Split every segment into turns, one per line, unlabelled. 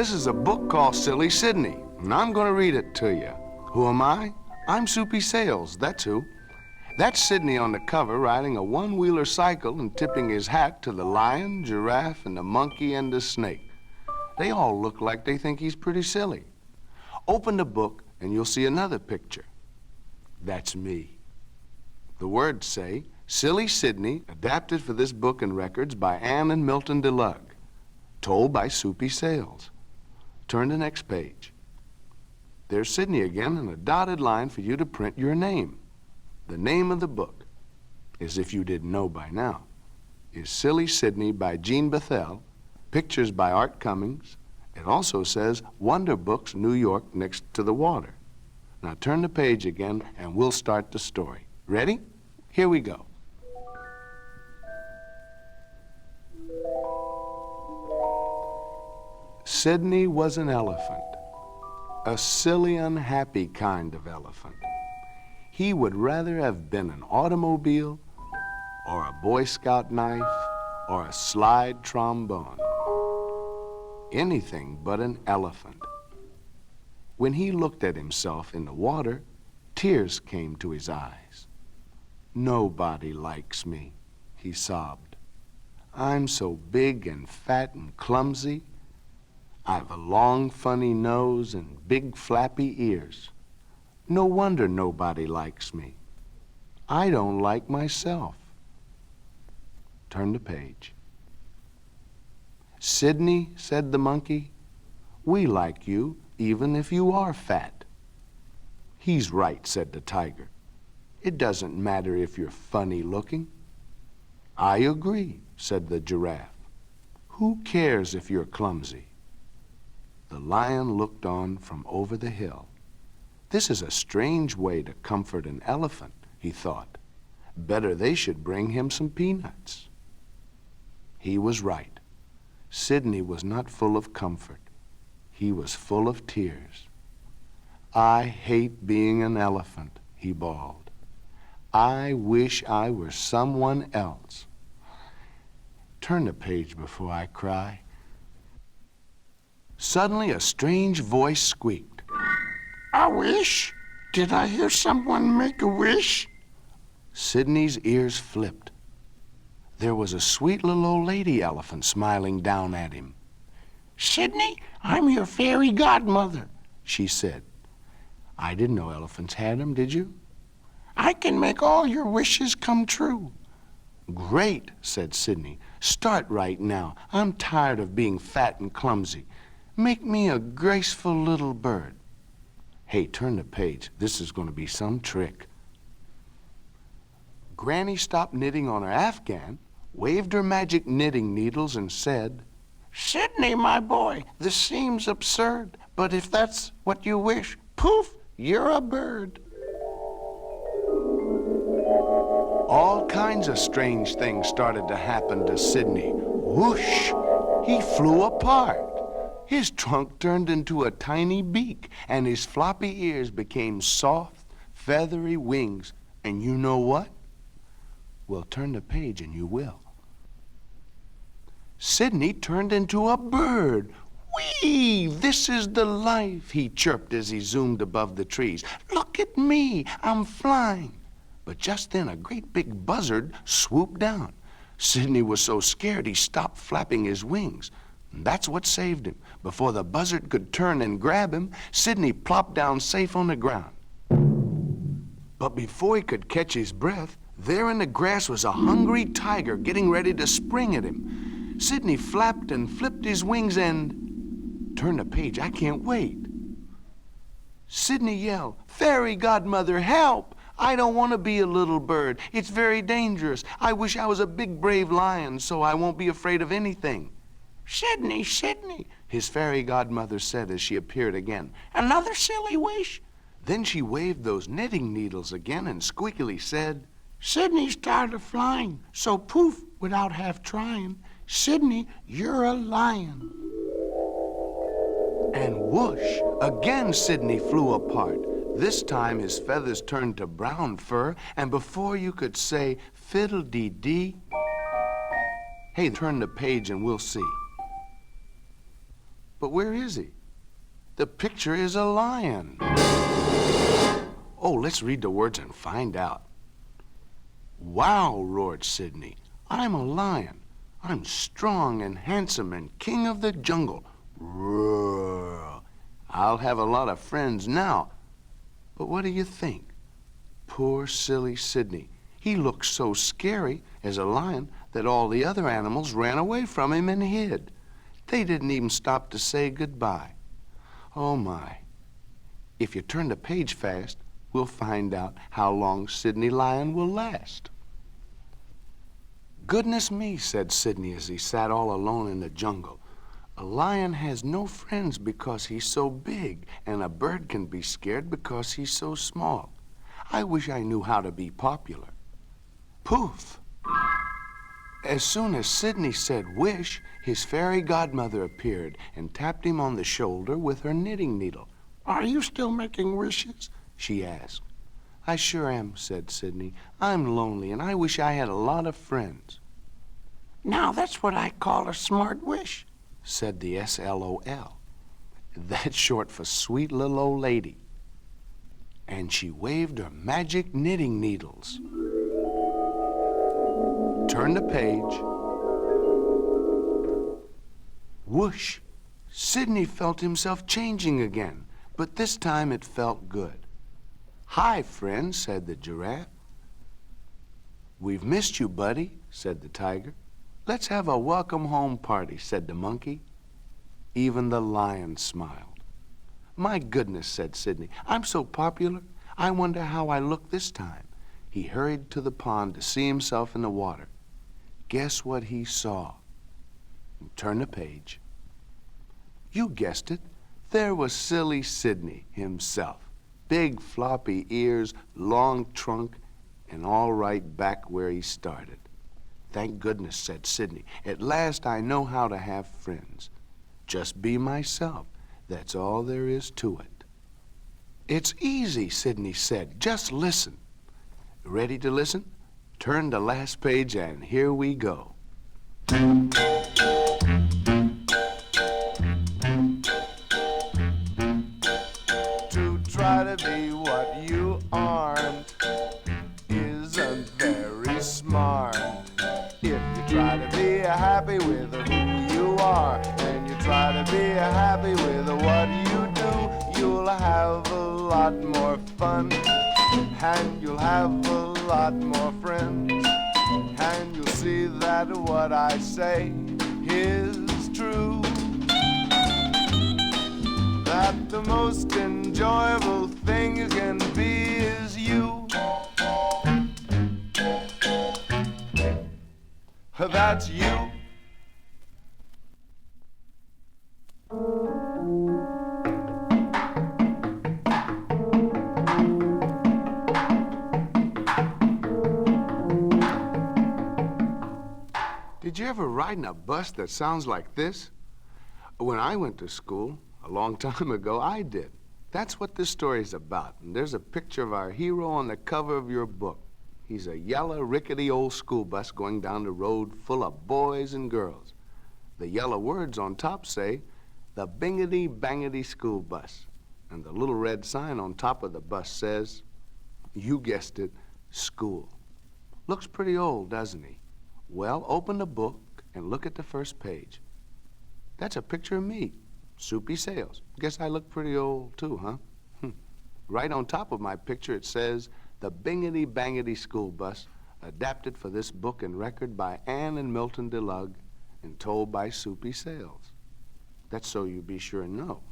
This is a book called Silly Sydney, and I'm going to read it to you. Who am I? I'm Soupy Sales, that's who. That's Sydney on the cover riding a one-wheeler cycle and tipping his hat to the lion, giraffe, and the monkey and the snake. They all look like they think he's pretty silly. Open the book and you'll see another picture. That's me. The words say, Silly Sydney, adapted for this book and records by Ann and Milton DeLugg, told by Soupy Sales. Turn the next page. There's Sydney again and a dotted line for you to print your name. The name of the book, as if you didn't know by now, is Silly Sydney by Jean Bethel, pictures by Art Cummings. It also says Wonder Books, New York, next to the water. Now turn the page again and we'll start the story. Ready? Here we go. Sydney was an elephant, a silly, unhappy kind of elephant. He would rather have been an automobile or a Boy Scout knife or a slide trombone. Anything but an elephant. When he looked at himself in the water, tears came to his eyes. Nobody likes me, he sobbed. I'm so big and fat and clumsy. I've a long, funny nose and big, flappy ears. No wonder nobody likes me. I don't like myself. Turn the page. Sydney, said the monkey, we like you even if you are fat. He's right, said the tiger. It doesn't matter if you're funny looking. I agree, said the giraffe. Who cares if you're clumsy? The lion looked on from over the hill. This is a strange way to comfort an elephant, he thought. Better they should bring him some peanuts. He was right. Sydney was not full of comfort. He was full of tears. I hate being an elephant, he bawled. I wish I were someone else. Turn the page before I cry. Suddenly a strange voice squeaked.
A wish? Did I hear someone make a wish?
Sydney's ears flipped. There was a sweet little old lady elephant smiling down at him.
Sydney, I'm your fairy godmother, she said.
I didn't know elephants had them, did you?
I can make all your wishes come true.
Great, said Sydney. Start right now. I'm tired of being fat and clumsy. Make me a graceful little bird. Hey, turn the page. This is going to be some trick. Granny stopped knitting on her afghan, waved her magic knitting needles, and said,
Sydney, my boy, this seems absurd, but if that's what you wish, poof, you're a bird.
All kinds of strange things started to happen to Sydney. Whoosh! He flew apart. His trunk turned into a tiny beak, and his floppy ears became soft, feathery wings. And you know what? Well, turn the page and you will. Sydney turned into a bird. Whee! This is the life, he chirped as he zoomed above the trees. Look at me, I'm flying. But just then a great big buzzard swooped down. Sydney was so scared he stopped flapping his wings. And that's what saved him. Before the buzzard could turn and grab him, Sydney plopped down safe on the ground. But before he could catch his breath, there in the grass was a hungry tiger getting ready to spring at him. Sydney flapped and flipped his wings and... Turn the page, I can't wait. Sydney yelled, Fairy godmother, help! I don't want to be a little bird. It's very dangerous. I wish I was a big brave lion so I won't be afraid of anything.
Sydney, Sydney,
his fairy godmother said as she appeared again.
Another silly wish?
Then she waved those knitting needles again and squeakily said,
Sydney's tired of flying, so poof, without half trying, Sydney, you're a lion.
And whoosh, again Sydney flew apart. This time his feathers turned to brown fur, and before you could say fiddle-dee-dee, hey, turn the page and we'll see. But where is he? The picture is a lion. Oh, let's read the words and find out. Wow, roared Sidney. I'm a lion. I'm strong and handsome and king of the jungle. Roar. I'll have a lot of friends now. But what do you think? Poor silly Sidney. He looked so scary as a lion that all the other animals ran away from him and hid. They didn't even stop to say goodbye. Oh my. If you turn the page fast, we'll find out how long Sidney Lion will last. Goodness me, said Sidney as he sat all alone in the jungle. A lion has no friends because he's so big, and a bird can be scared because he's so small. I wish I knew how to be popular. Poof! As soon as Sidney said wish, his fairy godmother appeared and tapped him on the shoulder with her knitting needle.
Are you still making wishes?
She asked. I sure am, said Sidney. I'm lonely, and I wish I had a lot of friends.
Now that's what I call a smart wish,
said the SLOL. That's short for sweet little old lady. And she waved her magic knitting needles. Turn the page. Whoosh! Sidney felt himself changing again, but this time it felt good. Hi, friend, said the giraffe. We've missed you, buddy, said the tiger. Let's have a welcome home party, said the monkey. Even the lion smiled. My goodness, said Sidney, I'm so popular. I wonder how I look this time. He hurried to the pond to see himself in the water. Guess what he saw? Turn the page. You guessed it. There was silly Sidney himself. Big floppy ears, long trunk, and all right back where he started. Thank goodness, said Sidney. At last I know how to have friends. Just be myself. That's all there is to it. It's easy, Sidney said. Just listen. Ready to listen? Turn the last page and here we go. Try to be what you aren't isn't very smart. If you try to be happy with who you are and you try to be happy with what you do, you'll have a lot more fun and you'll have a lot more friends, and you'll see that what I say is true. That the most enjoyable thing you can be is you. That's you. Did you ever ride in a bus that sounds like this? When I went to school, a long time ago, I did. That's what this story's about. And there's a picture of our hero on the cover of your book. He's a yellow, rickety old school bus going down the road full of boys and girls. The yellow words on top say, the Bingity-Bangity School Bus. And the little red sign on top of the bus says, you guessed it, school. Looks pretty old, doesn't he? Well, open the book and look at the first page. That's a picture of me. Soupy Sales. Guess I look pretty old too, huh? Right on top of my picture it says, the Bingity-Bangity School Bus, adapted for this book and record by Anne and Milton DeLugg and told by Soupy Sales. That's so you be sure and know.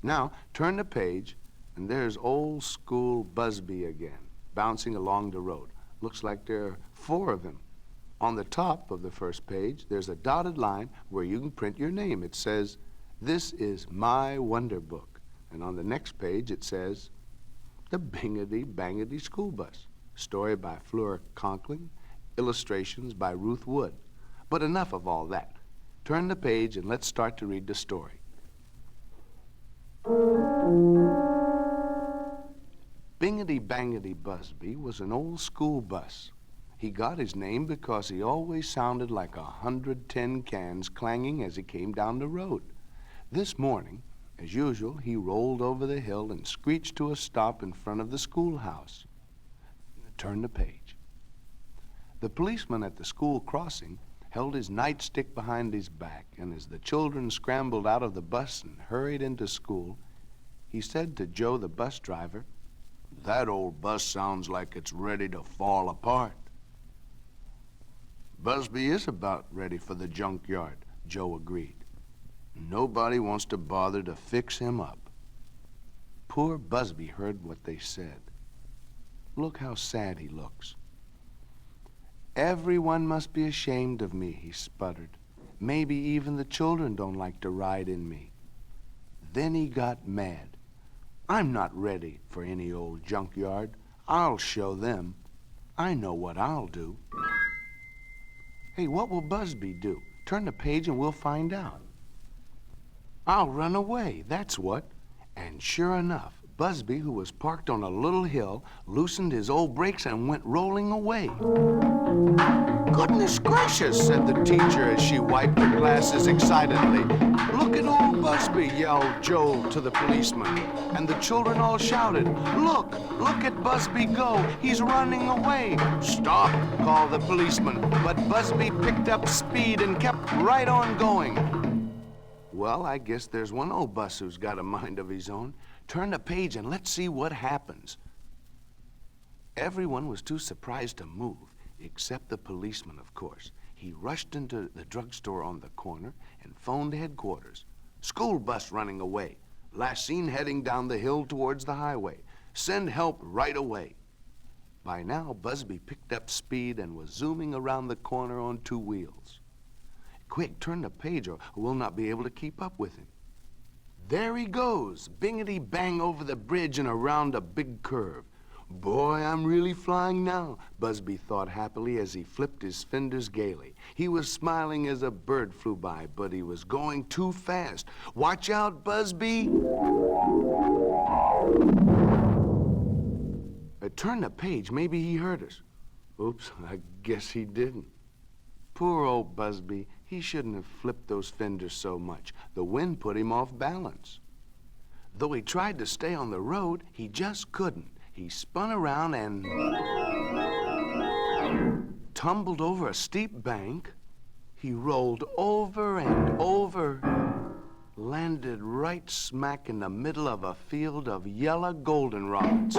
Now, turn the page, and there's old school Busby again, bouncing along the road. Looks like there are 4 of him. On the top of the first page, there's a dotted line where you can print your name. It says, this is my wonder book. And on the next page, it says, the Bingity-Bangity School Bus. Story by Fleur Conkling, illustrations by Ruth Wood. But enough of all that. Turn the page and let's start to read the story. Bingity-Bangity Busby was an old school bus. He got his name because he always sounded like 100 tin cans clanging as he came down the road. This morning, as usual, he rolled over the hill and screeched to a stop in front of the schoolhouse. Turn the page. The policeman at the school crossing held his nightstick behind his back, and as the children scrambled out of the bus and hurried into school, he said to Joe, the bus driver, "That old bus sounds like it's ready to fall apart." "Busby is about ready for the junkyard," Joe agreed. "Nobody wants to bother to fix him up." Poor Busby heard what they said. Look how sad he looks. "Everyone must be ashamed of me," he sputtered. "Maybe even the children don't like to ride in me." Then he got mad. "I'm not ready for any old junkyard. I'll show them. I know what I'll do." Hey, what will Busby do? Turn the page and we'll find out. "I'll run away, that's what." And sure enough, Busby, who was parked on a little hill, loosened his old brakes and went rolling away. "Goodness gracious," said the teacher as she wiped her glasses excitedly. "Look at old Busby," yelled Joe to the policeman. And the children all shouted, look at Busby go. He's running away." "Stop," called the policeman. But Busby picked up speed and kept right on going. Well, I guess there's one old bus who's got a mind of his own. Turn the page and let's see what happens. Everyone was too surprised to move, except the policeman, of course. He rushed into the drugstore on the corner and phoned headquarters. "School bus running away. Last seen heading down the hill towards the highway. Send help right away." By now, Busby picked up speed and was zooming around the corner on two wheels. "Quick, turn the page or we'll not be able to keep up with him." There he goes, bingity-bang over the bridge and around a big curve. "Boy, I'm really flying now," Busby thought happily as he flipped his fenders gaily. He was smiling as a bird flew by, but he was going too fast. "Watch out, Busby!" Turn the page, maybe he heard us. Oops, I guess he didn't. Poor old Busby, he shouldn't have flipped those fenders so much. The wind put him off balance. Though he tried to stay on the road, he just couldn't. He spun around and tumbled over a steep bank. He rolled over and over, landed right smack in the middle of a field of yellow goldenrods.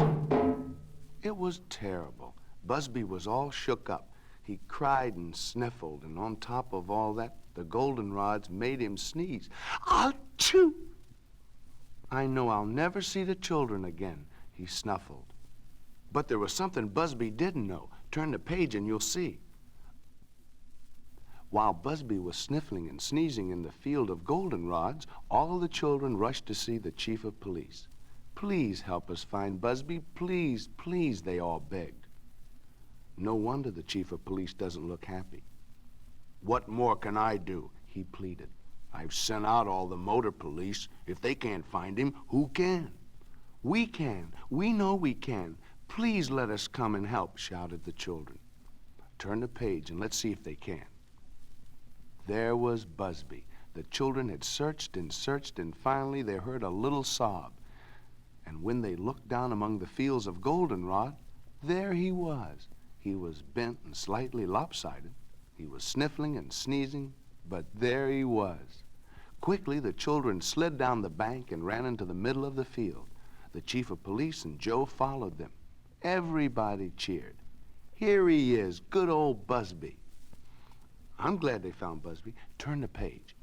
It was terrible. Busby was all shook up. He cried and sniffled, and on top of all that, the goldenrods made him sneeze. "Achoo! I know I'll never see the children again," he snuffled. But there was something Busby didn't know. Turn the page and you'll see. While Busby was sniffling and sneezing in the field of goldenrods, all the children rushed to see the chief of police. "Please help us find Busby, please, please," they all begged. No wonder the chief of police doesn't look happy. "What more can I do?" he pleaded. "I've sent out all the motor police. If they can't find him, who can?" "We can. We know we can. Please let us come and help," shouted the children. Turn the page and let's see if they can. There was Busby. The children had searched and searched, and finally they heard a little sob. And when they looked down among the fields of goldenrod, there he was. He was bent and slightly lopsided. He was sniffling and sneezing, but there he was. Quickly, the children slid down the bank and ran into the middle of the field. The chief of police and Joe followed them. Everybody cheered. "Here he is, good old Busby." I'm glad they found Busby. Turn the page.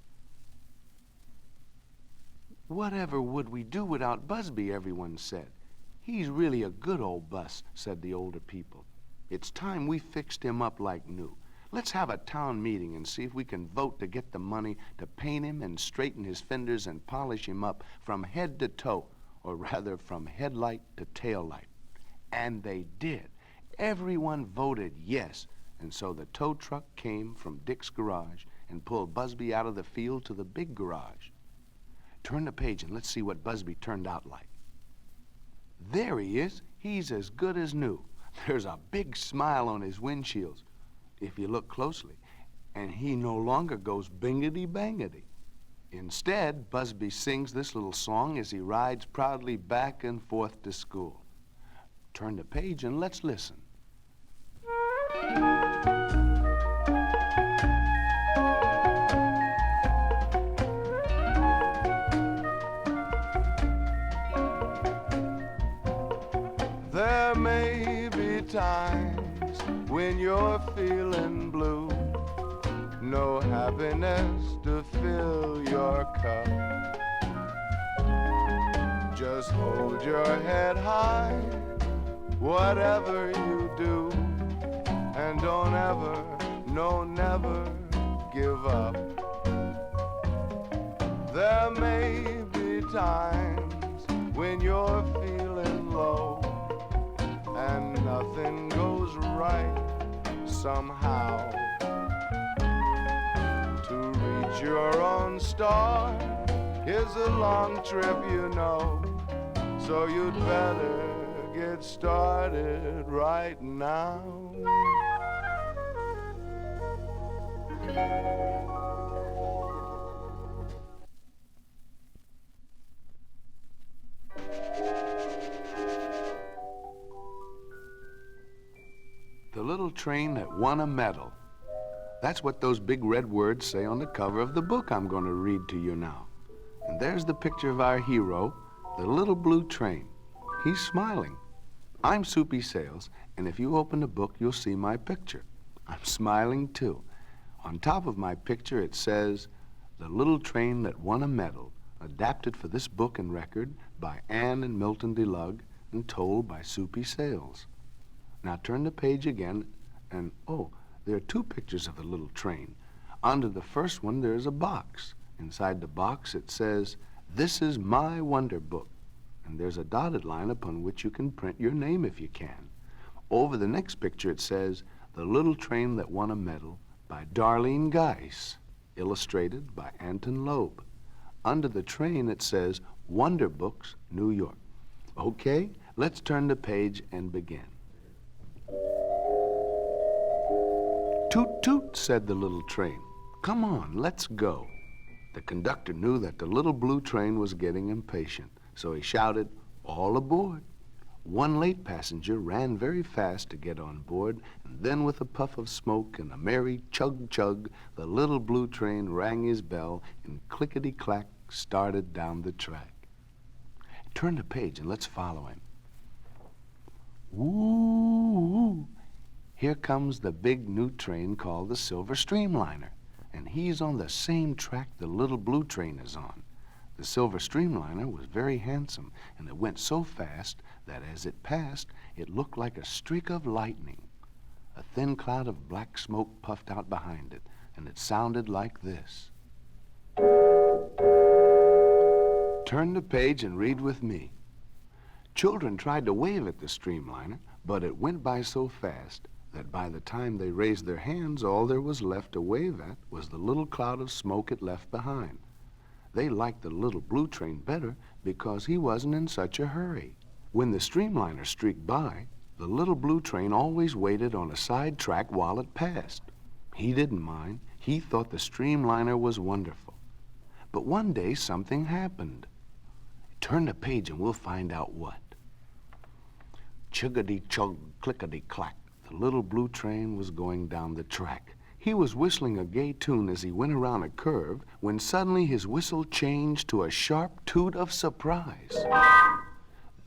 "Whatever would we do without Busby?" everyone said. "He's really a good old bus," said the older people. "It's time we fixed him up like new. Let's have a town meeting and see if we can vote to get the money to paint him and straighten his fenders and polish him up from head to toe, or rather from headlight to tail light." And they did. Everyone voted yes, and so the tow truck came from Dick's garage and pulled Busby out of the field to the big garage. Turn the page and let's see what Busby turned out like. There he is. He's as good as new. There's a big smile on his windshields, if you look closely, and he no longer goes bingity-bangity. Instead, Busby sings this little song as he rides proudly back and forth to school. Turn the page and let's listen. There may be times when you're feeling blue, no happiness to fill your cup. Just hold your head high, whatever you do, and don't ever, no, never give up. There may be times when you're feeling low and nothing goes right somehow. To reach your own star is a long trip, you know, so you'd better get started right now. The little train that won a medal. That's what those big red words say on the cover of the book I'm going to read to you now. And there's the picture of our hero, the little blue train. He's smiling. I'm Soupy Sales, and if you open the book, you'll see my picture. I'm smiling too. On top of my picture, it says, "The Little Train That Won a Medal," adapted for this book and record by Ann and Milton DeLugg and told by Soupy Sales. Now turn the page again, and oh, there are two pictures of the little train. Under the first one, there's a box. Inside the box, it says, "This is my Wonder Book." And there's a dotted line upon which you can print your name if you can. Over the next picture, it says, "The Little Train That Won a Medal" by Darlene Geiss, illustrated by Anton Loeb. Under the train, it says, "Wonder Books, New York." Okay, let's turn the page and begin. "Toot, toot," said the little train. "Come on, let's go." The conductor knew that the little blue train was getting impatient, so he shouted, "All aboard." One late passenger ran very fast to get on board, and then with a puff of smoke and a merry chug-chug, the little blue train rang his bell and clickety-clack started down the track. Turn the page and let's follow him. Woo! Here comes the big new train called the Silver Streamliner, and he's on the same track the little blue train is on. The Silver Streamliner was very handsome, and it went so fast that as it passed, it looked like a streak of lightning. A thin cloud of black smoke puffed out behind it, and it sounded like this. Turn the page and read with me. Children tried to wave at the streamliner, but it went by so fast that by the time they raised their hands, all there was left to wave at was the little cloud of smoke it left behind. They liked the little blue train better because he wasn't in such a hurry. When the streamliner streaked by, the little blue train always waited on a side track while it passed. He didn't mind. He thought the streamliner was wonderful. But one day something happened. Turn the page and we'll find out what. Chuggity-chug, clickety-clack. The little blue train was going down the track. He was whistling a gay tune as he went around a curve when suddenly his whistle changed to a sharp toot of surprise.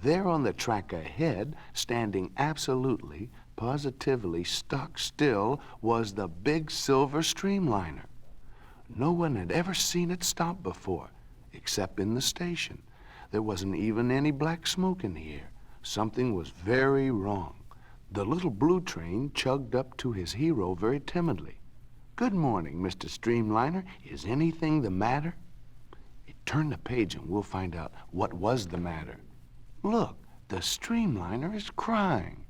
There on the track ahead, standing absolutely, positively stock still, was the big silver streamliner. No one had ever seen it stop before, except in the station. There wasn't even any black smoke in the air. Something was very wrong. The little blue train chugged up to his hero very timidly. "Good morning, Mr. Streamliner. Is anything the matter?" Turn the page and we'll find out what was the matter. Look, the streamliner is crying.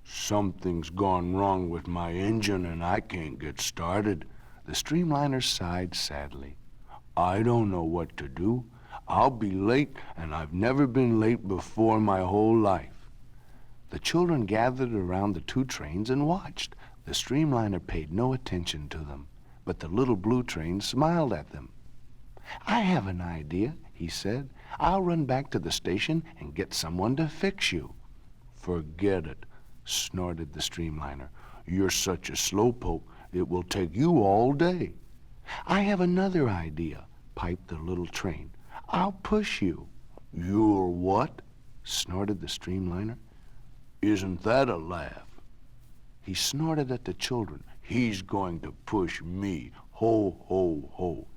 "Something's gone wrong with my engine and I can't get started." The streamliner sighed sadly. "I don't know what to do. I'll be late, and I've never been late before my whole life." The children gathered around the two trains and watched. The streamliner paid no attention to them, but the little blue train smiled at them. "I have an idea," he said. "I'll run back to the station and get someone to fix you." "Forget it," snorted the streamliner. "You're such a slowpoke, it will take you all day." "I have another idea," piped the little train. "I'll push you." "You'll what?" snorted the streamliner. "Isn't that a laugh?" He snorted at the children. "He's going to push me. Ho, ho, ho."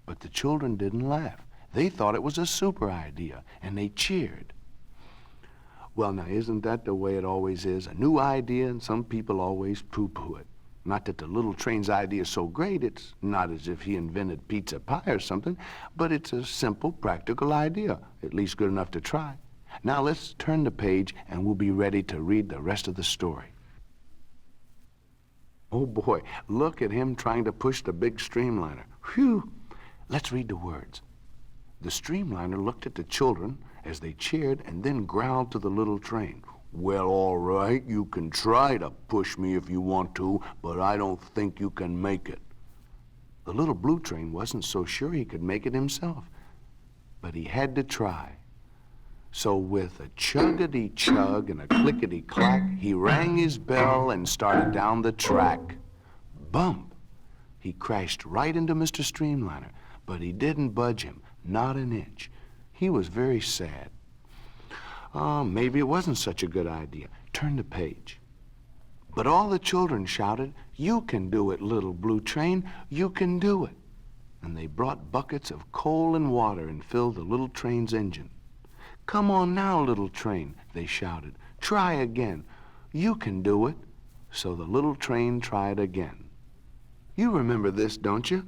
But the children didn't laugh. They thought it was a super idea, and they cheered. Well, now, isn't that the way it always is? A new idea, and some people always poo-poo it. Not that the little train's idea is so great, it's not as if he invented pizza pie or something, but it's a simple, practical idea, at least good enough to try. Now let's turn the page, and we'll be ready to read the rest of the story. Oh boy, look at him trying to push the big streamliner. Whew! Let's read the words. The streamliner looked at the children as they cheered and then growled to the little train. "Well, all right, you can try to push me if you want to, but I don't think you can make it." The little blue train wasn't so sure he could make it himself, but he had to try. So with a chuggity-chug and a clickety-clack, he rang his bell and started down the track. Bump! He crashed right into Mr. Streamliner, but he didn't budge him, not an inch. He was very sad. Maybe it wasn't such a good idea. Turn the page. But all the children shouted, "You can do it, little blue train, you can do it." And they brought buckets of coal and water and filled the little train's engine. "Come on now, little train," they shouted. "Try again. You can do it." So the little train tried again. You remember this, don't you?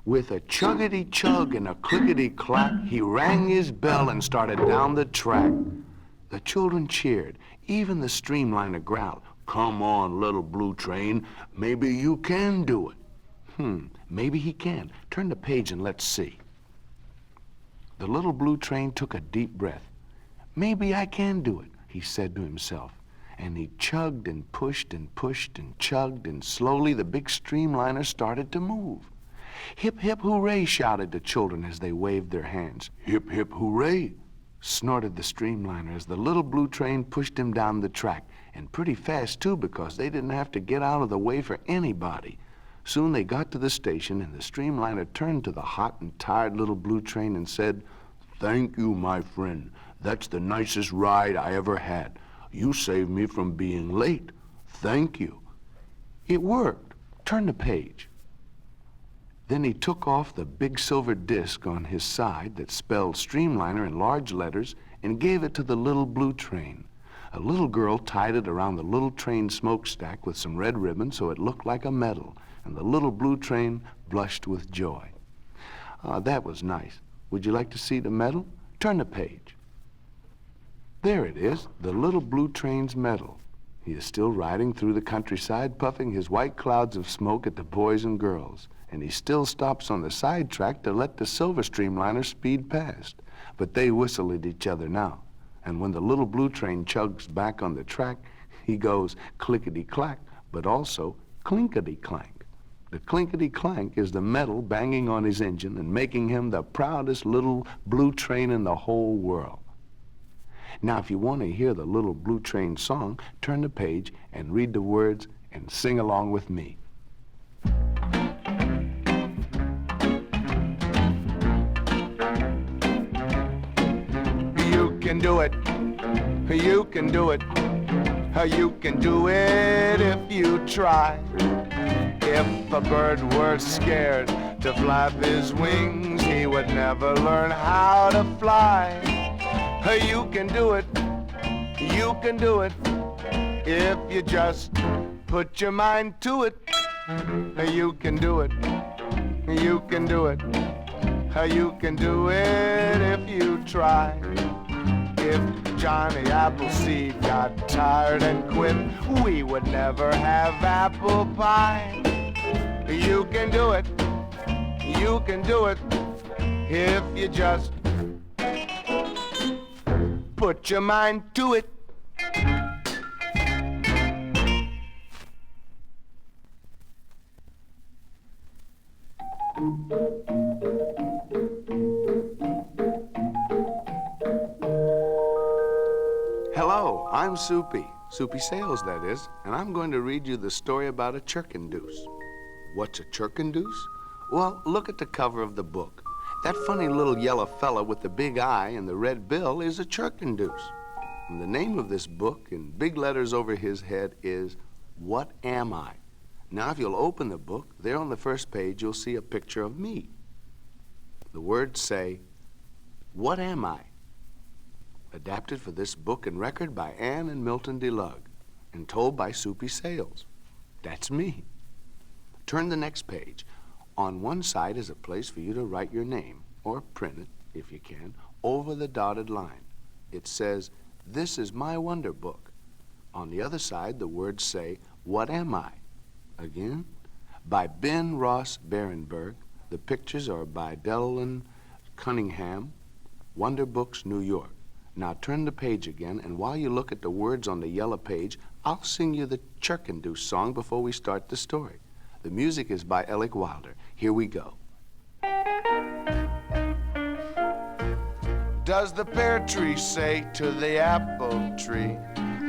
With a chuggity-chug and a clickety-clack, he rang his bell and started down the track. The children cheered. Even the streamliner growled, "Come on, little blue train. Maybe you can do it." Maybe he can. Turn the page and let's see. The little blue train took a deep breath. "Maybe I can do it," he said to himself. And he chugged and pushed and pushed and chugged, and slowly the big streamliner started to move. "Hip, hip, hooray," shouted the children as they waved their hands. "Hip, hip, hooray," snorted the streamliner as the little blue train pushed him down the track, and pretty fast, too, because they didn't have to get out of the way for anybody. Soon they got to the station, and the streamliner turned to the hot and tired little blue train and said, "Thank you, my friend. That's the nicest ride I ever had. You saved me from being late. Thank you." It worked. Turn the page. Then he took off the big silver disc on his side that spelled Streamliner in large letters and gave it to the little blue train. A little girl tied it around the little train smokestack with some red ribbon so it looked like a medal, and the little blue train blushed with joy. That was nice. Would you like to see the medal? Turn the page. There it is, the little blue train's medal. He is still riding through the countryside, puffing his white clouds of smoke at the boys and girls. And he still stops on the side track to let the silver streamliner speed past. But they whistle at each other now. And when the little blue train chugs back on the track, he goes clickety-clack, but also clinkety-clank. The clinkety-clank is the metal banging on his engine and making him the proudest little blue train in the whole world. Now, if you want to hear the little blue train song, turn the page and read the words and sing along with me. You can do it. You can do it. You can do it if you try. If a bird were scared to flap his wings, he would never learn how to fly. You can do it. You can do it if you just put your mind to it. You can do it. You can do it. You can do it if you try. If Johnny Appleseed got tired and quit, we would never have apple pie. You can do it. You can do it if you just put your mind to it. I'm Soupy, Soupy Sales, that is, and I'm going to read you the story about a chirkendoose. What's a chirkendoose? Well, look at the cover of the book. That funny little yellow fella with the big eye and the red bill is a chirkendoose. And the name of this book in big letters over his head is What Am I? Now, if you'll open the book, there on the first page, you'll see a picture of me. The words say, What Am I? Adapted for this book and record by Ann and Milton DeLugg, and told by Soupy Sales. That's me. Turn the next page. On one side is a place for you to write your name, or print it, if you can, over the dotted line. It says, This is my wonder book. On the other side, the words say, What am I? Again, by Ben Ross Berenberg. The pictures are by Dellan Cunningham, Wonder Books, New York. Now turn the page again, and while you look at the words on the yellow page, I'll sing you the chirkendoose song before we start the story. The music is by Alec Wilder. Here we go. Does the pear tree say to the apple tree,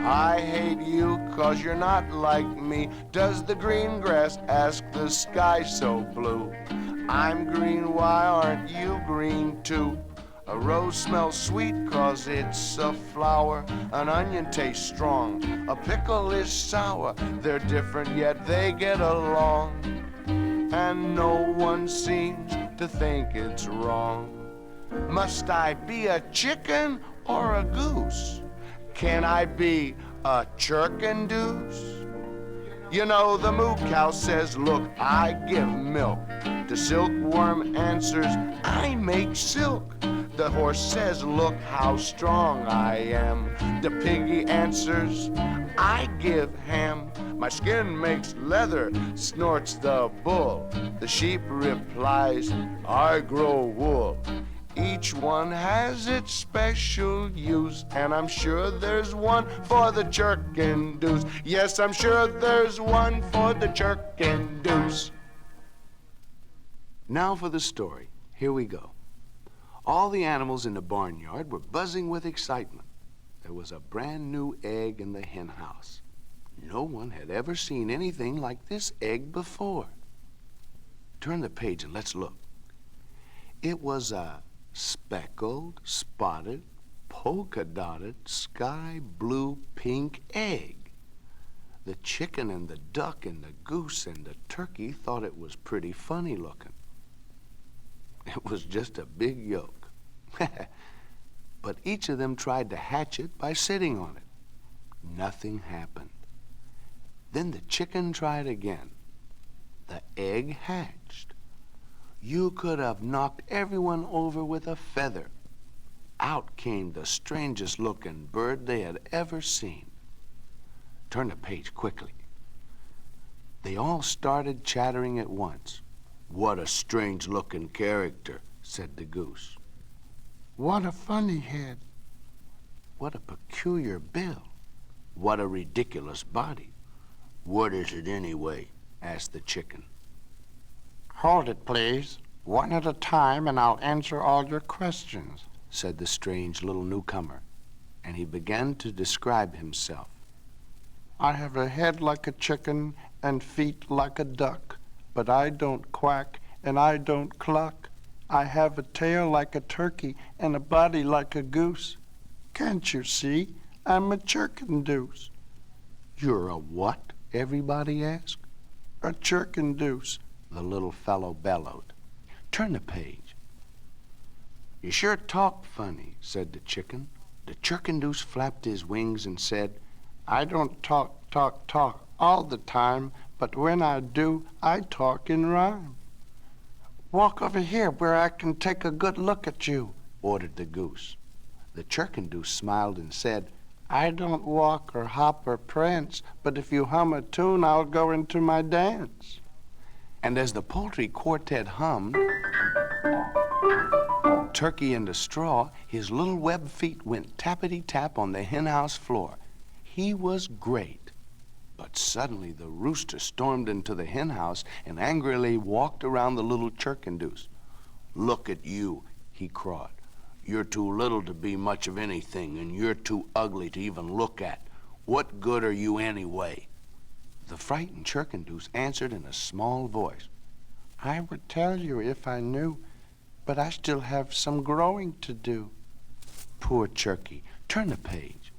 I hate you 'cause you're not like me? Does the green grass ask the sky so blue, I'm green, why aren't you green too? A rose smells sweet 'cause it's a flower. An onion tastes strong. A pickle is sour. They're different yet they get along. And no one seems to think it's wrong. Must I be a chicken or a goose? Can I be a chirkendoose? You know, the moo cow says, look, I give milk. The silkworm answers, I make silk. The horse says, look how strong I am. The piggy answers, I give ham. My skin makes leather, snorts the bull. The sheep replies, I grow wool. Each one has its special use, and I'm sure there's one for the chirkendoose. Yes, I'm sure there's one for the chirkendoose. Now for the story. Here we go. All the animals in the barnyard were buzzing with excitement. There was a brand new egg in the hen house. No one had ever seen anything like this egg before. Turn the page and let's look. It was a speckled, spotted, polka-dotted, sky blue pink egg. The chicken and the duck and the goose and the turkey thought it was pretty funny looking. It was just a big yolk. But each of them tried to hatch it by sitting on it. Nothing happened. Then the chicken tried again. The egg hatched. You could have knocked everyone over with a feather. Out came the strangest looking bird they had ever seen. Turn the page quickly. They all started chattering at once. What a strange looking character, said the goose.
What a funny head.
What a peculiar bill. What a ridiculous body. What is it anyway? Asked the chicken.
Hold it, please. One at a time, and I'll answer all your questions,
said the strange little newcomer, and he began to describe himself.
I have a head like a chicken and feet like a duck, but I don't quack and I don't cluck. I have a tail like a turkey and a body like a goose. Can't you see? I'm a chirkendoose.
You're a what? Everybody asked.
A chirkendoose,
the little fellow bellowed. Turn the page. You sure talk funny, said the chicken. The chirkendoose flapped his wings and said,
I don't talk all the time, but when I do, I talk in rhyme. Walk over here where I can take a good look at you,
ordered the goose. The chirkendoose smiled and said,
I don't walk or hop or prance, but if you hum a tune, I'll go into my dance.
And as the poultry quartet hummed, Turkey in the Straw, his little web feet went tappity-tap on the henhouse floor. He was great. But suddenly the rooster stormed into the henhouse and angrily walked around the little chirkendoose. Look at you, he crowed. You're too little to be much of anything, and you're too ugly to even look at. What good are you anyway? The frightened Chirkendoos answered in a small voice.
I would tell you if I knew, but I still have some growing to do.
Poor Chirky. Turn the page.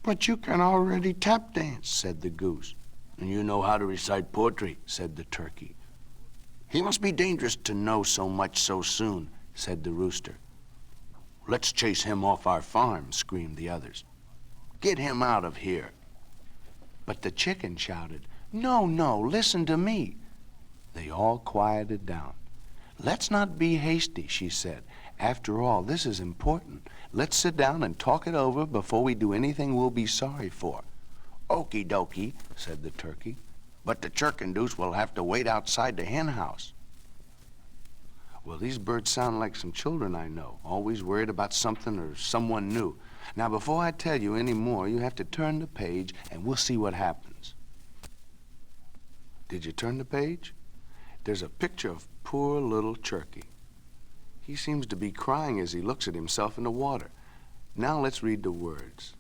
But you can already tap dance,
said the goose. And you know how to recite poetry, said the turkey. He must be dangerous to know so much so soon, said the rooster. Let's chase him off our farm, screamed the others. Get him out of here. But the chicken shouted, No, no, listen to me. They all quieted down. Let's not be hasty, she said. After all, this is important. Let's sit down and talk it over before we do anything we'll be sorry for. Okie dokie, said the turkey. But the Chirkendoos will have to wait outside the hen house. Well, these birds sound like some children I know, always worried about something or someone new. Now, before I tell you any more, you have to turn the page and we'll see what happens. Did you turn the page? There's a picture of poor little Chirky. He seems to be crying as he looks at himself in the water. Now let's read the words.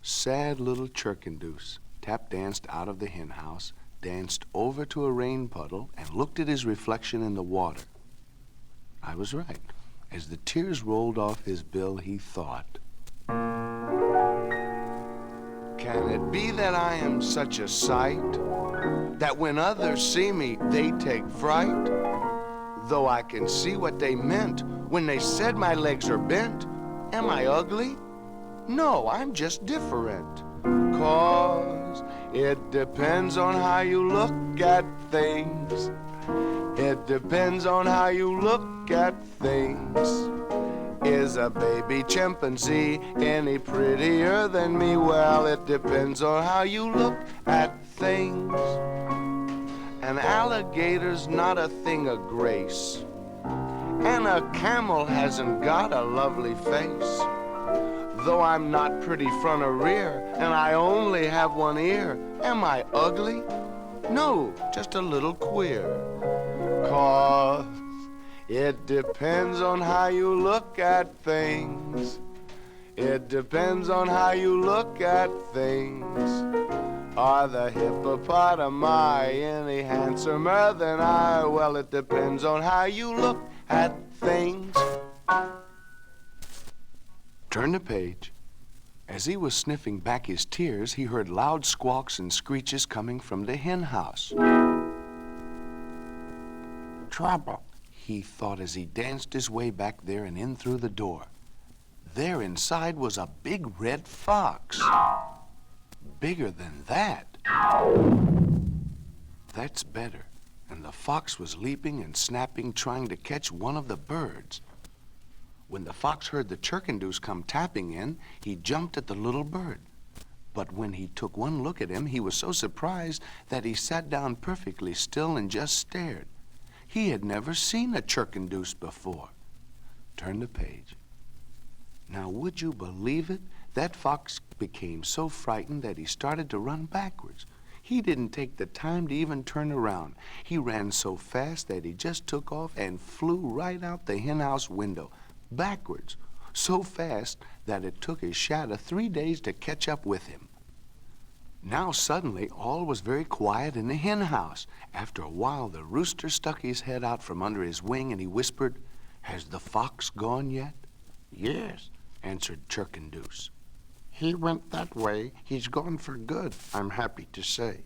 Sad little Chirkendoos tap-danced out of the hen house, danced over to a rain puddle, and looked at his reflection in the water. I was right. As the tears rolled off his bill, he thought, Can it be that I am such a sight, that when others see me, they take fright? Though I can see what they meant when they said my legs are bent. Am I ugly? No, I'm just different. 'Cause it depends on how you look at things. It depends on how you look at things. Is a baby chimpanzee any prettier than me? Well, it depends on how you look at things. An alligator's not a thing of grace, and a camel hasn't got a lovely face. Though I'm not pretty front or rear, and I only have one ear, am I ugly? No, just a little queer. 'Cause it depends on how you look at things. It depends on how you look at things. Are the hippopotami any handsomer than I? Well, it depends on how you look at things. Turn the page. As he was sniffing back his tears, he heard loud squawks and screeches coming from the hen house. Trouble, he thought as he danced his way back there and in through the door. There inside was a big red fox. Bigger than that. That's better. And the fox was leaping and snapping, trying to catch one of the birds. When the fox heard the Chirkendoos come tapping in, he jumped at the little bird. But when he took one look at him, he was so surprised that he sat down perfectly still and just stared. He had never seen a Chirkendoos before. Turn the page. Now, would you believe it? That fox became so frightened that he started to run backwards. He didn't take the time to even turn around. He ran so fast that he just took off and flew right out the henhouse window, backwards, so fast that it took his shadow 3 days to catch up with him. Now suddenly all was very quiet in the henhouse. After a while the rooster stuck his head out from under his wing and he whispered, "Has the fox gone yet?"
Yes,
answered Chirkendoos.
he went that way. He's gone for good, I'm happy to say.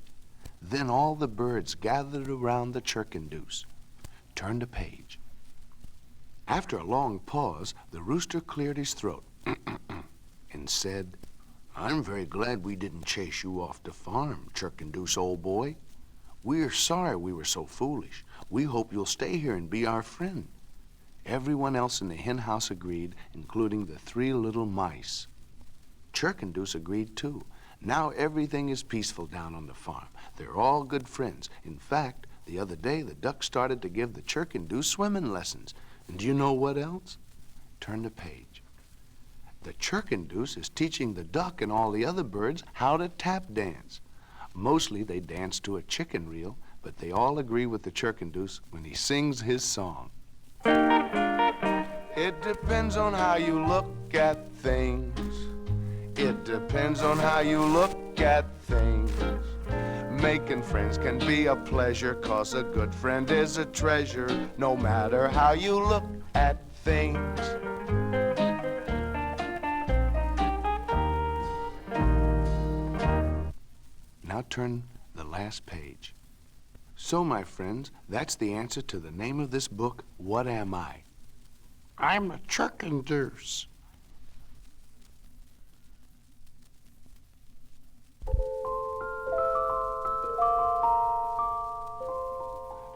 Then all the birds gathered around the Chirkendoos. Turn the page. After a long pause, the rooster cleared his throat and said, "I'm very glad we didn't chase you off the farm, Chirkendoos, old boy. We're sorry we were so foolish. We hope you'll stay here and be our friend." Everyone else in the hen house agreed, including the 3 little mice. Chirkendoos agreed too. Now everything is peaceful down on the farm. They're all good friends. In fact, the other day the duck started to give the Chirkendoos swimming lessons. And do you know what else? Turn the page. The Chirkendoos is teaching the duck and all the other birds how to tap dance. Mostly they dance to a chicken reel, but they all agree with the Chirkendoos when he sings his song. It depends on how you look at things. It depends on how you look at things. Making friends can be a pleasure, 'cause a good friend is a treasure, no matter how you look at things. Now turn the last page. So, my friends, that's the answer to the name of this book, What Am I?
I'm a chicken deuce.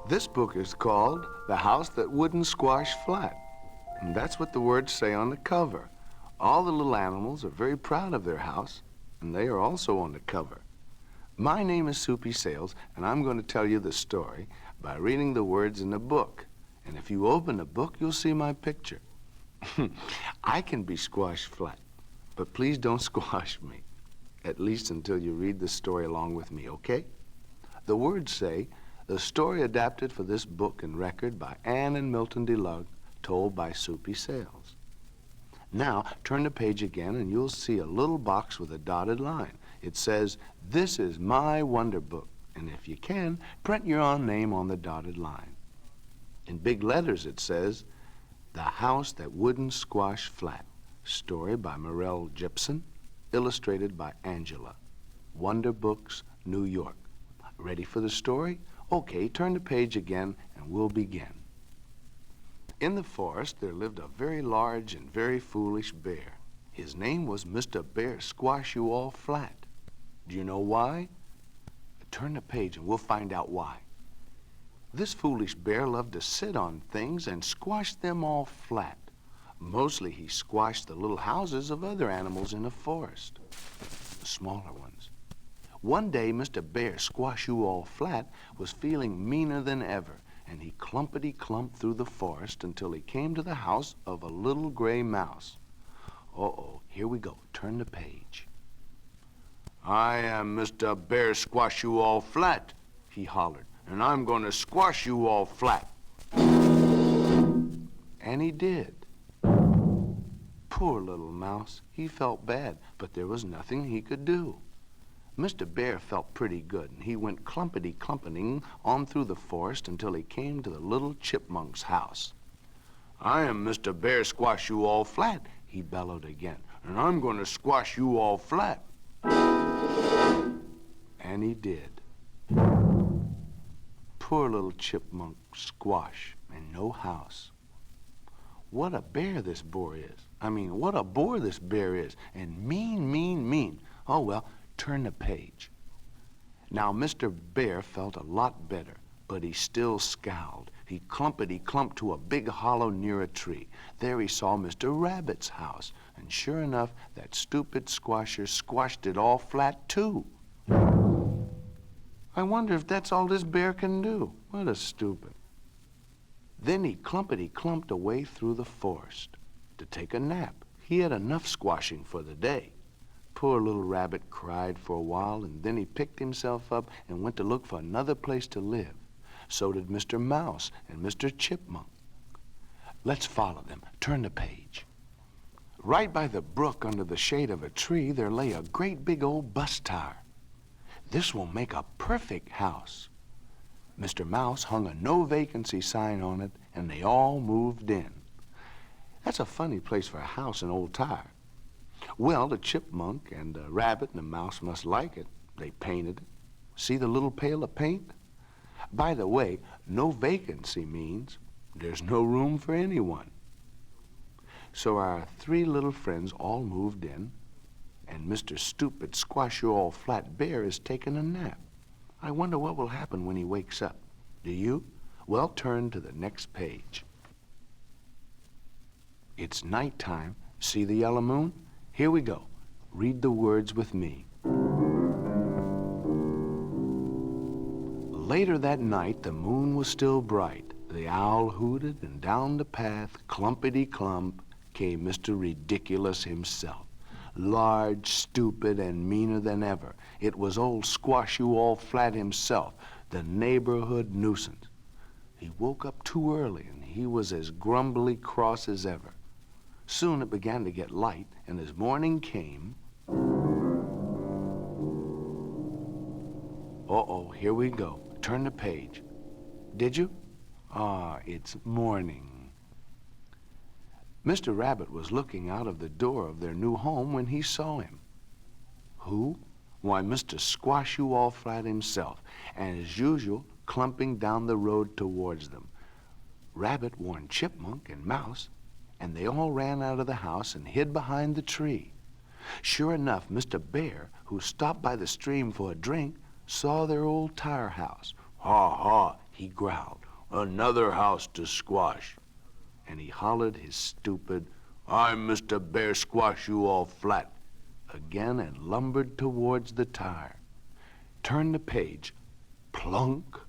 This book is called The House That Wouldn't Squash Flat. And that's what the words say on the cover. All the little animals are very proud of their house, and they are also on the cover. My name is Soupy Sales, and I'm going to tell you the story by reading the words in the book. And if you open the book, you'll see my picture. I can be squashed flat, but please don't squash me, at least until you read the story along with me, okay? The words say, the story adapted for this book and record by Anne and Milton DeLugg, told by Soupy Sales. Now, turn the page again and you'll see a little box with a dotted line. It says, this is my wonder book. And if you can, print your own name on the dotted line. In big letters it says, The House That Wouldn't Squash Flat. Story by Morel Gibson, illustrated by Angela. Wonder Books, New York. Ready for the story? Okay, turn the page again and we'll begin. In the forest there lived a very large and very foolish bear. His name was Mr. Bear Squash You All Flat. Do you know why? Turn the page and we'll find out why. This foolish bear loved to sit on things and squash them all flat. Mostly he squashed the little houses of other animals in the forest, the smaller ones. One day, Mr. Bear Squash You All Flat was feeling meaner than ever, and he clumpity-clumped through the forest until he came to the house of a little gray mouse. Uh-oh, here we go. Turn the page. I am Mr. Bear Squash You All Flat, he hollered, and I'm going to squash you all flat. And he did. Poor little mouse. He felt bad, but there was nothing he could do. Mr. Bear felt pretty good, and he went clumpity-clumpeting on through the forest until he came to the little chipmunk's house. I am Mr. Bear Squash You All Flat, he bellowed again, and I'm going to squash you all flat. And he did. Poor little chipmunk, squash, and no house. What a bear this boar is. What a bore this bear is, and mean, mean, mean. Oh, well, turn the page. Now, Mr. Bear felt a lot better, but he still scowled. He clumpity-clumped to a big hollow near a tree. There he saw Mr. Rabbit's house, and sure enough, that stupid squasher squashed it all flat, too. I wonder if that's all this bear can do. What a stupid. Then he clumpity-clumped away through the forest to take a nap. He had enough squashing for the day. Poor little rabbit cried for a while, and then he picked himself up and went to look for another place to live. So did Mr. Mouse and Mr. Chipmunk. Let's follow them. Turn the page. Right by the brook under the shade of a tree, there lay a great big old bus tire. This will make a perfect house. Mr. Mouse hung a no vacancy sign on it, and they all moved in. That's a funny place for a house, an old tire. Well, the chipmunk and the rabbit and the mouse must like it. They painted it. See the little pail of paint? By the way, no vacancy means there's no room for anyone. So our three little friends all moved in, and Mr. Stupid Squash You All Flat Bear is taking a nap. I wonder what will happen when he wakes up. Do you? Well, turn to the next page. It's nighttime. See the yellow moon? Here we go. Read the words with me. Later that night, the moon was still bright. The owl hooted, and down the path, clumpity-clump, came Mr. Ridiculous himself. Large, stupid, and meaner than ever. It was old Squash You All Flat himself, the neighborhood nuisance. He woke up too early, and he was as grumbly cross as ever. Soon it began to get light, and as morning came... Uh-oh, here we go. Turn the page. Did you? It's morning. Mr. Rabbit was looking out of the door of their new home when he saw him. Who? Why, Mr. Squash-You-All-Flat himself, and as usual, clumping down the road towards them. Rabbit warned Chipmunk and Mouse, and they all ran out of the house and hid behind the tree. Sure enough, Mr. Bear, who stopped by the stream for a drink, saw their old tire house. "Ha ha," he growled, "another house to squash." And he hollered his stupid, "I'm Mr. Bear Squash-You-All-Flat," again and lumbered towards the tire. Turn the page. Plunk.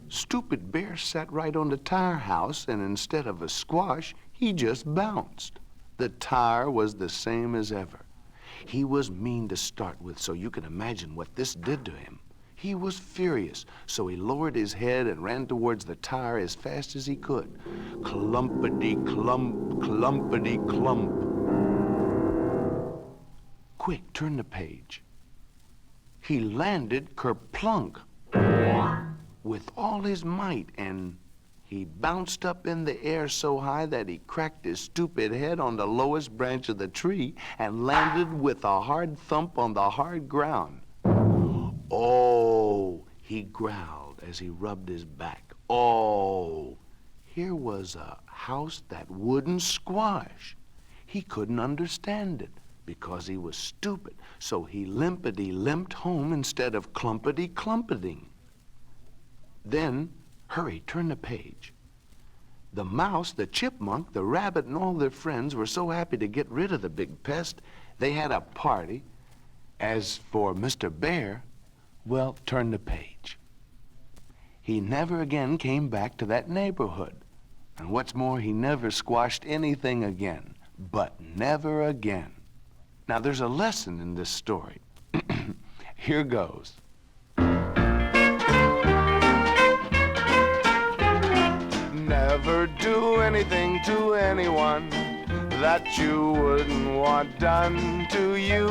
Stupid Bear sat right on the tire house, and instead of a squash, he just bounced. The tire was the same as ever. He was mean to start with, so you can imagine what this did to him. He was furious, so he lowered his head and ran towards the tire as fast as he could. Clumpity-clump, clumpity-clump. Quick, turn the page. He landed kerplunk with all his might, and he bounced up in the air so high that he cracked his stupid head on the lowest branch of the tree and landed with a hard thump on the hard ground. "Oh," he growled as he rubbed his back. "Oh." Here was a house that wouldn't squash. He couldn't understand it because he was stupid, so he limpity-limped home instead of clumpity-clumpeting. Then, hurry, turn the page. The mouse, the chipmunk, the rabbit, and all their friends were so happy to get rid of the big pest, they had a party. As for Mr. Bear, well, turn the page. He never again came back to that neighborhood. And what's more, he never squashed anything again, but never again. Now, there's a lesson in this story. Here goes. Never do anything to anyone that you wouldn't want done to you.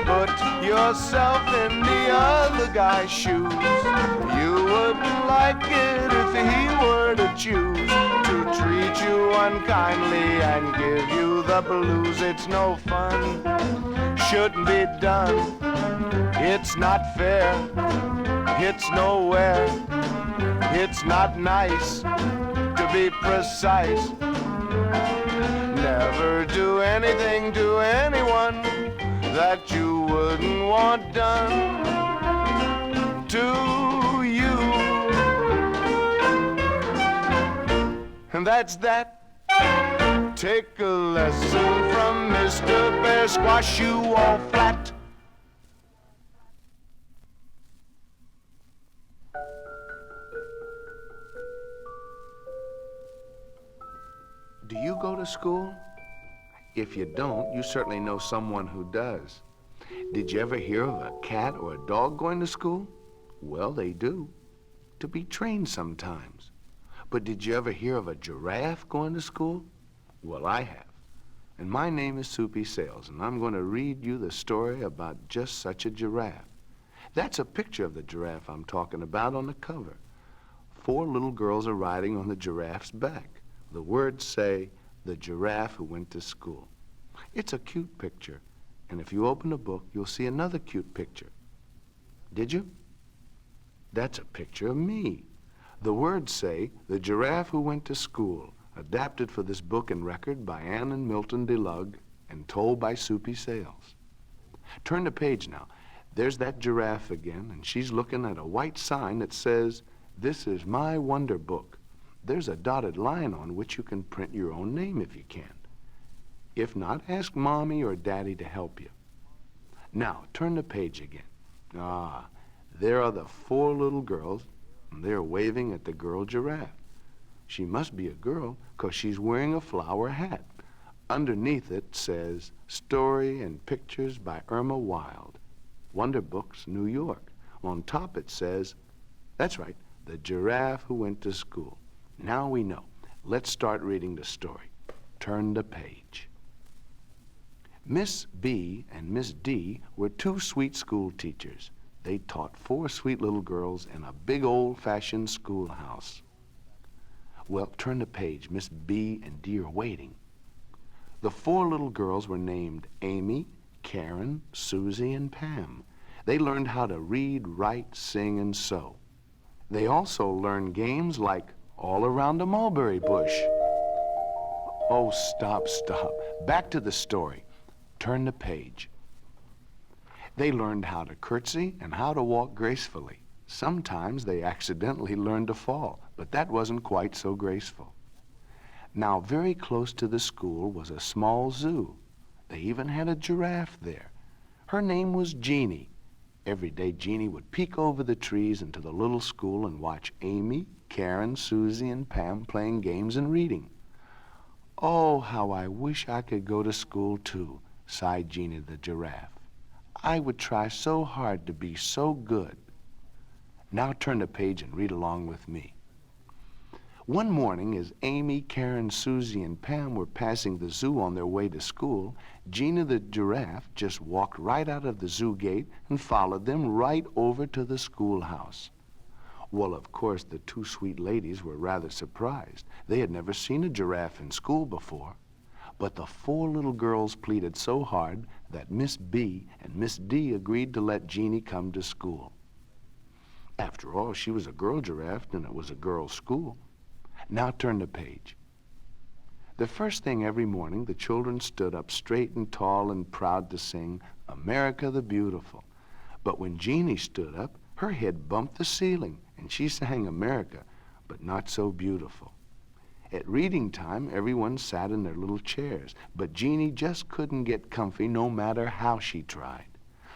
Put yourself in the other guy's shoes. You wouldn't like it if he were to choose to treat you unkindly and give you the blues. It's no fun, shouldn't be done. It's not fair, it's nowhere. It's not nice, to be precise. Never do anything to anyone that you wouldn't want done to you. And that's that. Take a lesson from Mr. Bear Squash-You-All-Flat. Do you go to school? If you don't, you certainly know someone who does. Did you ever hear of a cat or a dog going to school? Well, they do, to be trained sometimes. But did you ever hear of a giraffe going to school? Well, I have. And my name is SOUPY Sales, and I'm going to read you the story about just such a giraffe. That's a picture of the giraffe I'm talking about on the cover. 4 little girls are riding on the giraffe's back. The words say, "The giraffe who went to school." It's a cute picture, and if you open the book, you'll see another cute picture. Did you? That's a picture of me. The words say, "The giraffe who went to school," adapted for this book and record by Ann and Milton DeLugg, and told by SOUPY Sales. Turn the page now. There's that giraffe again, and she's looking at a white sign that says, "This is my wonder book." There's a dotted line on which you can print your own name if you can. If not, ask Mommy or Daddy to help you. Now, turn the page again. There are the 4 little girls, and they're waving at the girl giraffe. She must be a girl, 'cause she's wearing a flower hat. Underneath it says, "Story and Pictures by Irma Wild, Wonder Books, New York." On top it says, that's right, "The Giraffe Who Went to School." Now we know. Let's start reading the story. Turn the page. Miss B and Miss D were two sweet school teachers. They taught 4 sweet little girls in a big old-fashioned schoolhouse. Well, turn the page. Miss B and D are waiting. The 4 little girls were named Amy, Karen, Susie, and Pam. They learned how to read, write, sing, and sew. They also learned games like All Around the Mulberry Bush. Oh, stop. Back to the story. Turn the page. They learned how to curtsy and how to walk gracefully. Sometimes they accidentally learned to fall, but that wasn't quite so graceful. Now, very close to the school was a small zoo. They even had a giraffe there. Her name was Jeannie. Every day, Jeannie would peek over the trees into the little school and watch Amy, Karen, Susie, and Pam playing games and reading. Oh, how I wish I could go to school, too, sighed Jeannie the giraffe. I would try so hard to be so good. Now turn the page and read along with me. One morning, as Amy, Karen, Susie, and Pam were passing the zoo on their way to school, Jeannie the giraffe just walked right out of the zoo gate and followed them right over to the schoolhouse. Well, of course, the 2 sweet ladies were rather surprised. They had never seen a giraffe in school before. But the 4 little girls pleaded so hard that Miss B and Miss D agreed to let Jeannie come to school. After all, she was a girl giraffe and it was a girls' school. Now turn the page. The first thing every morning, the children stood up straight and tall and proud to sing America the Beautiful. But when Jeannie stood up, her head bumped the ceiling and she sang America, but not so beautiful. At reading time, everyone sat in their little chairs, but Jeannie just couldn't get comfy no matter how she tried.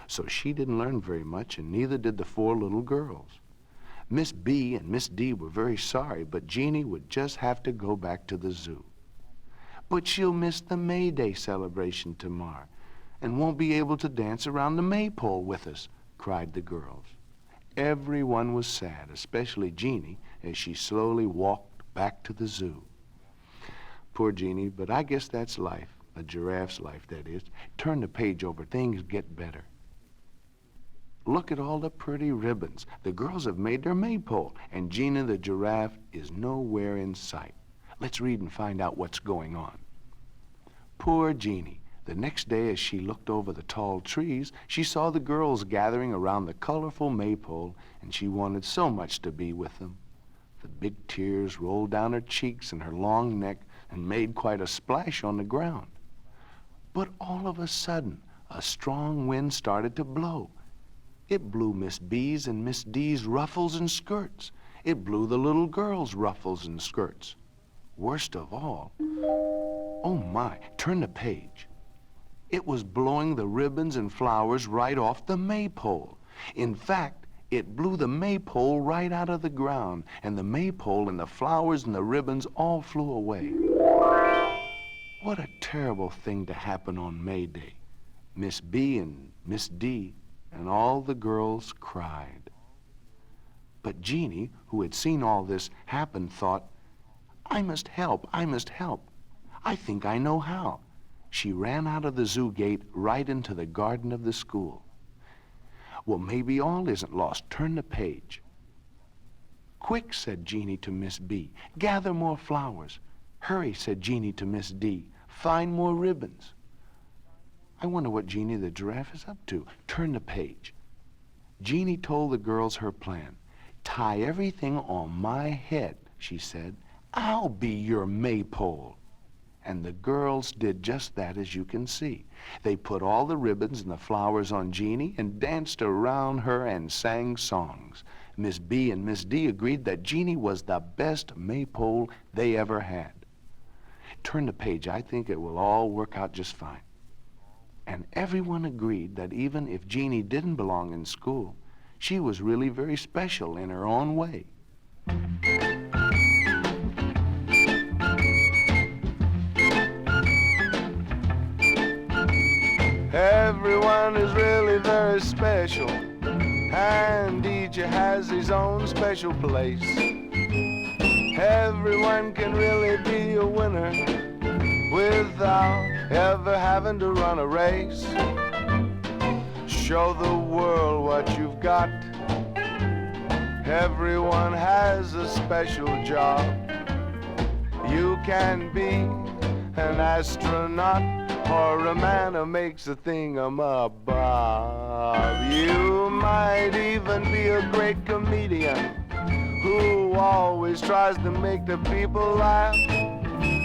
So she didn't learn very much, and neither did the 4 little girls. Miss B and Miss D were very sorry, but Jeannie would just have to go back to the zoo. But she'll miss the May Day celebration tomorrow and won't be able to dance around the maypole with us, cried the girls. Everyone was sad, especially Jeannie, as she slowly walked back to the zoo. Poor Jeannie, but I guess that's life, a giraffe's life, that is. Turn the page over, things get better. Look at all the pretty ribbons. The girls have made their maypole, and Jeannie the giraffe is nowhere in sight. Let's read and find out what's going on. Poor Jeannie. The next day, as she looked over the tall trees, she saw the girls gathering around the colorful maypole, and she wanted so much to be with them. The big tears rolled down her cheeks and her long neck and made quite a splash on the ground. But all of a sudden, a strong wind started to blow. It blew Miss B's and Miss D's ruffles and skirts. It blew the little girls' ruffles and skirts. Worst of all, oh my, turn the page. It was blowing the ribbons and flowers right off the maypole. In fact, it blew the maypole right out of the ground, and the maypole and the flowers and the ribbons all flew away. What a terrible thing to happen on May Day. Miss B and Miss D and all the girls cried. But Jeannie, who had seen all this happen, thought, I must help. I think I know how. She ran out of the zoo gate right into the garden of the school. Well, maybe all isn't lost. Turn the page. Quick, said Jeannie to Miss B. Gather more flowers. Hurry, said Jeannie to Miss D. Find more ribbons. I wonder what Jeannie the giraffe is up to. Turn the page. Jeannie told the girls her plan. Tie everything on my head, she said. I'll be your maypole. And the girls did just that, as you can see. They put all the ribbons and the flowers on Jeannie and danced around her and sang songs. Miss B and Miss D agreed that Jeannie was the best maypole they ever had. Turn the page. I think it will all work out just fine. And everyone agreed that even if Jeannie didn't belong in school, she was really very special in her own way. Everyone is really very special, and each has his own special place. Everyone can really be a winner without ever having to run a race. Show the world what you've got. Everyone has a special job. You can be an astronaut or a man who makes a thingamabob. You might even be a great comedian who always tries to make the people laugh.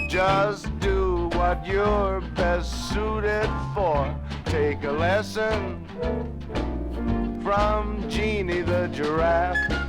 Just do what you're best suited for. Take a lesson from Jeannie the giraffe.